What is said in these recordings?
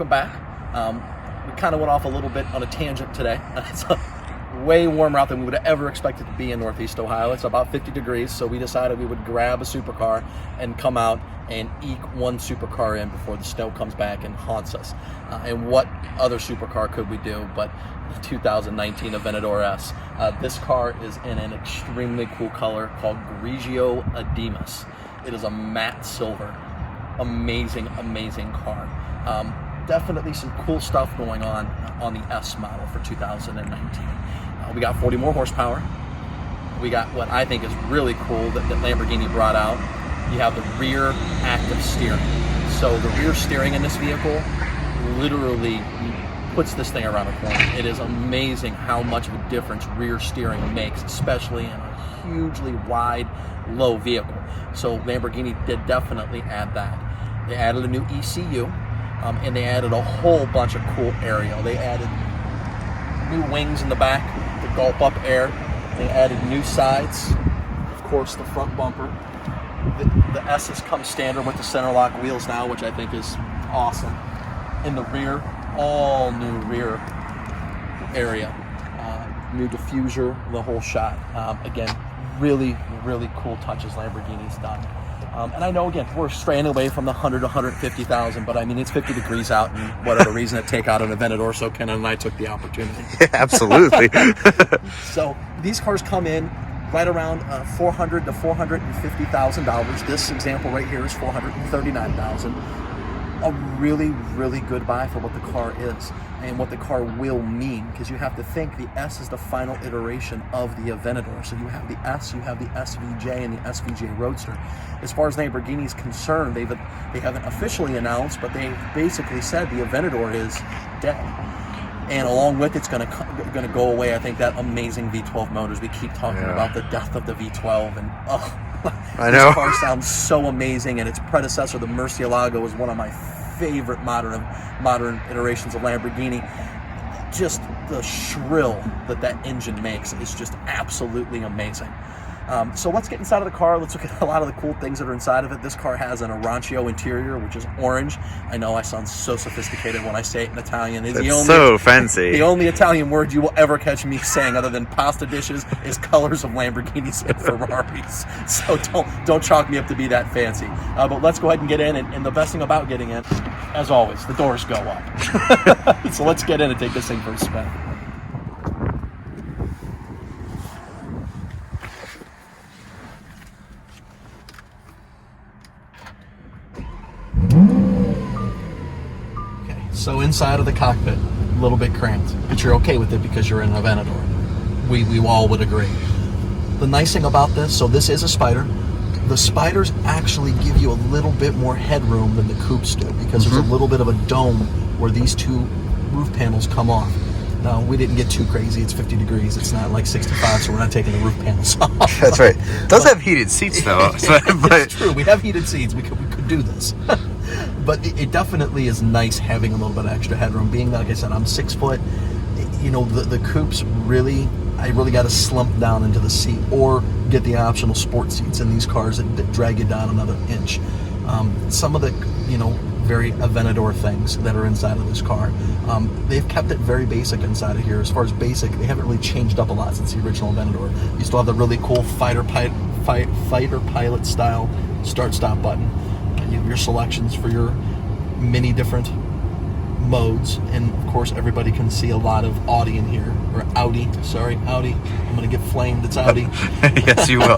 welcome back. We kind of went off a little bit on a tangent today. It's a way warmer out than we would have ever expected to be in Northeast Ohio. It's about 50 degrees, so we decided we would grab a supercar and come out and eke one supercar in before the snow comes back and haunts us. And what other supercar could we do but the 2019 Aventador S? This car is in an extremely cool color called Grigio Ademus. It is a matte silver. Amazing, amazing car. Definitely some cool stuff going on the S model for 2019. We got 40 more horsepower. We got what I think is really cool that Lamborghini brought out. You have the rear active steering. So the rear steering in this vehicle literally puts this thing around the corner. It is amazing how much of a difference rear steering makes, especially in a hugely wide, low vehicle. So Lamborghini did definitely add that. They added a new ECU, and they added a whole bunch of cool aero. They added new wings in the back to gulp up air. They added new sides, of course the front bumper. The S's come standard with the center lock wheels now, which I think is awesome. In the rear, all new rear area, new diffuser, the whole shot. Again, really, really cool touches Lamborghini's done. And I know, again, we're straying away from the 100 to 150,000, but I mean, it's 50 degrees out, and what other reason to take out an Aventador, so Ken and I took the opportunity. Yeah, absolutely. So these cars come in right around $400,000 to $450,000. This example right here is $439,000. A really, really good buy for what the car is and what the car will mean, because you have to think the S is the final iteration of the Aventador. So you have the S, you have the SVJ and the SVJ Roadster. As far as Lamborghini is concerned, they haven't officially announced, but they basically said the Aventador is dead. And along with it's going to go away, I think, that amazing V12 motors. We keep talking about the death of the V12, and I know. This car sounds so amazing, and its predecessor, the Murcielago, is one of my favorite modern iterations of Lamborghini. Just the shrill that engine makes is just absolutely amazing. So let's get inside of the car. Let's look at a lot of the cool things that are inside of it. This car has an Arancio interior, which is orange. I know I sound so sophisticated when I say it in Italian. It's so fancy. The only Italian word you will ever catch me saying other than pasta dishes is colors of Lamborghinis and Ferraris. So don't chalk me up to be that fancy. But let's go ahead and get in. And the best thing about getting in, as always, the doors go up. So let's get in and take this thing for a spin. So inside of the cockpit, a little bit cramped, but you're okay with it because you're in an Aventador. We all would agree. The nice thing about this, so this is a Spider. The Spiders actually give you a little bit more headroom than the coupes do, because there's a little bit of a dome where these two roof panels come off. Now, we didn't get too crazy. It's 50 degrees. It's not like 65, so we're not taking the roof panels off. That's right. It does have heated seats, though. But it's true. We have heated seats. We could do this. But it definitely is nice having a little bit of extra headroom. Being, like I said, I'm 6 foot. You know, the coupes really, I really got to slump down into the seat or get the optional sport seats in these cars that drag you down another inch. Some of the, very Aventador things that are inside of this car, they've kept it very basic inside of here. As far as basic, they haven't really changed up a lot since the original Aventador. You still have the really cool fighter pilot style start-stop button. You have your selections for your many different modes, and of course everybody can see a lot of Audi in here, or Audi, sorry, Audi. I'm gonna get flamed, it's Audi. Yes, you will.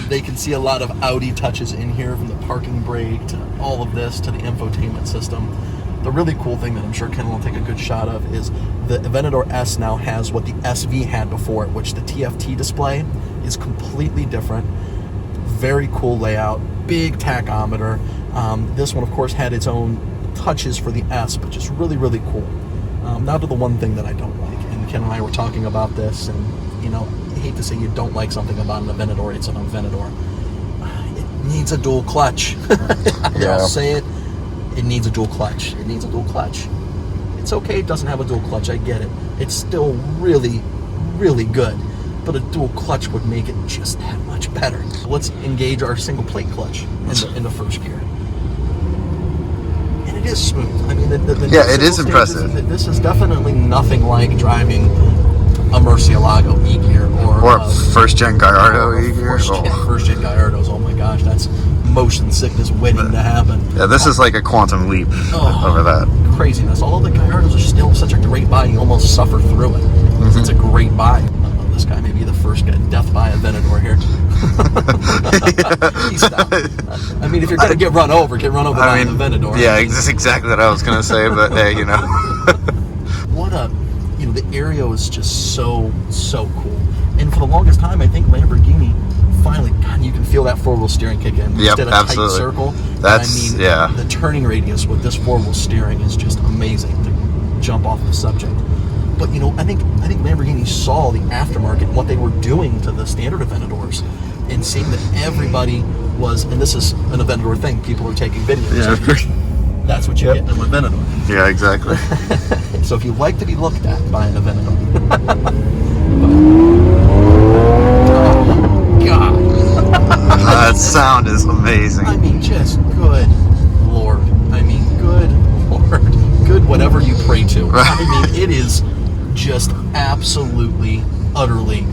They can see a lot of Audi touches in here, from the parking brake to all of this to the infotainment system. The really cool thing that I'm sure Ken will take a good shot of is the Aventador S now has what the SV had before it, which the TFT display is completely different. Very cool layout, big tachometer. This one, of course, had its own touches for the S, but just really, really cool. Now to the one thing that I don't like, and Ken and I were talking about this, and I hate to say you don't like something about an Aventador, it's an Aventador. It needs a dual clutch. I'll say it. It needs a dual clutch. It needs a dual clutch. It's okay it doesn't have a dual clutch, I get it. It's still really, really good. But a dual clutch would make it just that much better. Let's engage our single plate clutch in the first gear. And and it is smooth. I mean, the Yeah, it is stages, impressive. This is definitely nothing like driving a Murcielago E-Gear Or first-gen Gallardo E-Gear. First-gen Gallardos. Oh my gosh, that's motion sickness waiting to happen. Yeah, this is like a quantum leap over that. Craziness. Although the Gallardos are still such a great buy, you almost suffer through it. Mm-hmm. It's a great buy. This guy may be the first guy death by Aventador here. He's stopped. I mean, if you're going to get run over by an Aventador. Yeah, that's exactly what I was going to say, but hey, What a, the Aereo is just so cool. And for the longest time, I think Lamborghini finally, God, you can feel that four-wheel steering kick in. Yep, Instead of absolutely. tight circle. That's, The turning radius with this four-wheel steering is just amazing, to jump off the subject. But I think Lamborghini saw the aftermarket and what they were doing to the standard Aventadors, and seeing that everybody was, and this is an Aventador thing, people are taking videos. Yeah. That's what you get in an Aventador. Yeah, exactly. So if you like to be looked at by an Aventador, oh God, That sound is amazing. I mean, just good Lord. I mean, good Lord. Good whatever you pray to. Right. I mean, it is just absolutely, utterly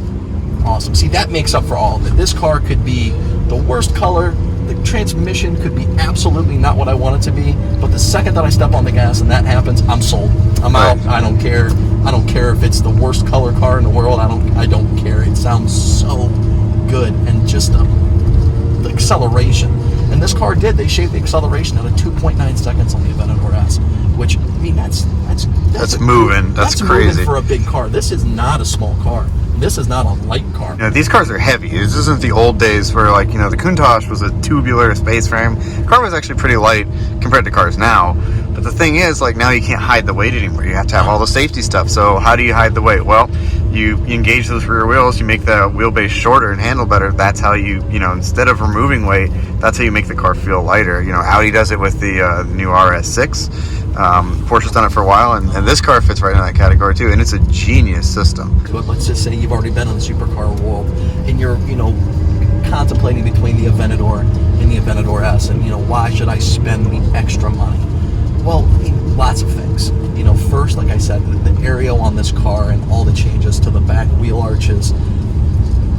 awesome. See, that makes up for all of it. This car could be the worst color. The transmission could be absolutely not what I want it to be. But the second that I step on the gas and that happens, I'm sold. I'm out. I don't care. I don't care if it's the worst color car in the world. I don't care. It sounds so good, and just the acceleration. And this car did. They shaved the acceleration out of 2.9 seconds on the Aventador S, which, I mean, that's moving. That's crazy. Moving for a big car. This is not a small car. This is not a light car. Yeah, these cars are heavy. This isn't the old days where, like, the Countach was a tubular space frame. The car was actually pretty light compared to cars now. But the thing is, like, now you can't hide the weight anymore. You have to have all the safety stuff. So how do you hide the weight? Well, you engage those rear wheels, you make the wheelbase shorter and handle better. That's how you instead of removing weight, that's how you make the car feel lighter. Audi does it with the new RS6. Porsche's done it for a while, and this car fits right in that category too, and it's a genius system. But let's just say you've already been in the supercar world, and you're contemplating between the Aventador and the Aventador S, and why should I spend the extra money? Well, lots of things. First, like I said, the Aereo on this car and all the changes to the back wheel arches,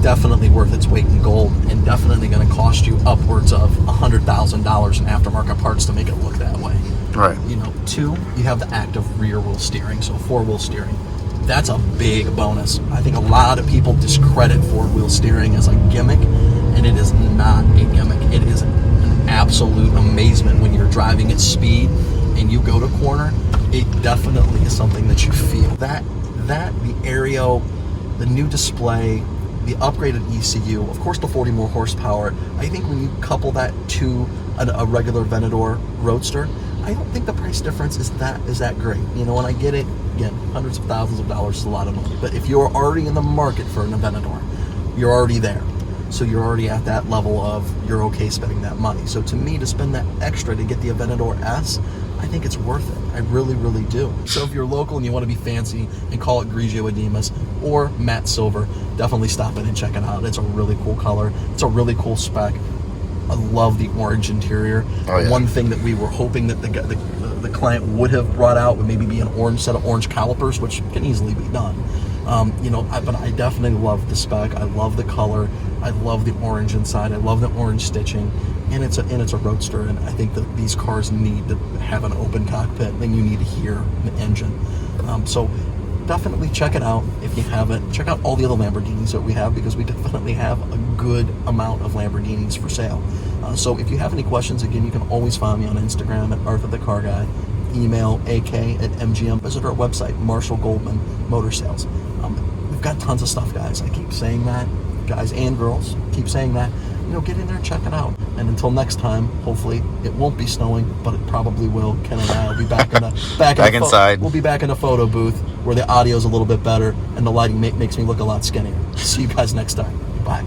definitely worth its weight in gold, and definitely going to cost you upwards of $100,000 in aftermarket parts to make it look that way. Right. Two, you have the active rear wheel steering, so four-wheel steering. That's a big bonus. I think a lot of people discredit four-wheel steering as a gimmick, and it is not a gimmick. It is an absolute amazement when you're driving at speed and you go to corner. It definitely is something that you feel. That the Aereo, the new display, the upgraded ECU, of course the 40 more horsepower. I think when you couple that to a regular Aventador Roadster, I don't think the price difference is that great. And I get it, again, hundreds of thousands of dollars is a lot of money. But if you're already in the market for an Aventador, you're already there. So you're already at that level of you're okay spending that money. So to me, to spend that extra to get the Aventador S, I think it's worth it. I really, really do. So if you're local and you want to be fancy and call it Grigio Ademas or matte silver, definitely stop in and check it out. It's a really cool color. It's a really cool spec. I love the orange interior. Oh, yeah. One thing that we were hoping that the client would have brought out would maybe be an orange set of orange calipers, which can easily be done. But I definitely love the spec. I love the color. I love the orange inside. I love the orange stitching, and it's a roadster. And I think that these cars need to have an open cockpit, and you need to hear the engine. So definitely check it out if you haven't. Check out all the other Lamborghinis that we have, because we definitely have a good amount of Lamborghinis for sale. So if you have any questions, again, you can always find me on Instagram at Arthur the Car Guy. Email ak@mgm. Visit our website, Marshall Goldman Motor Sales. We've got tons of stuff, guys. I keep saying that. Guys and girls, keep saying that. Get in there and check it out. And until next time, hopefully it won't be snowing, but it probably will. Ken and I will be back in the back inside. We'll be back in the photo booth where the audio's a little bit better and the lighting makes me look a lot skinnier. See you guys next time. Bye.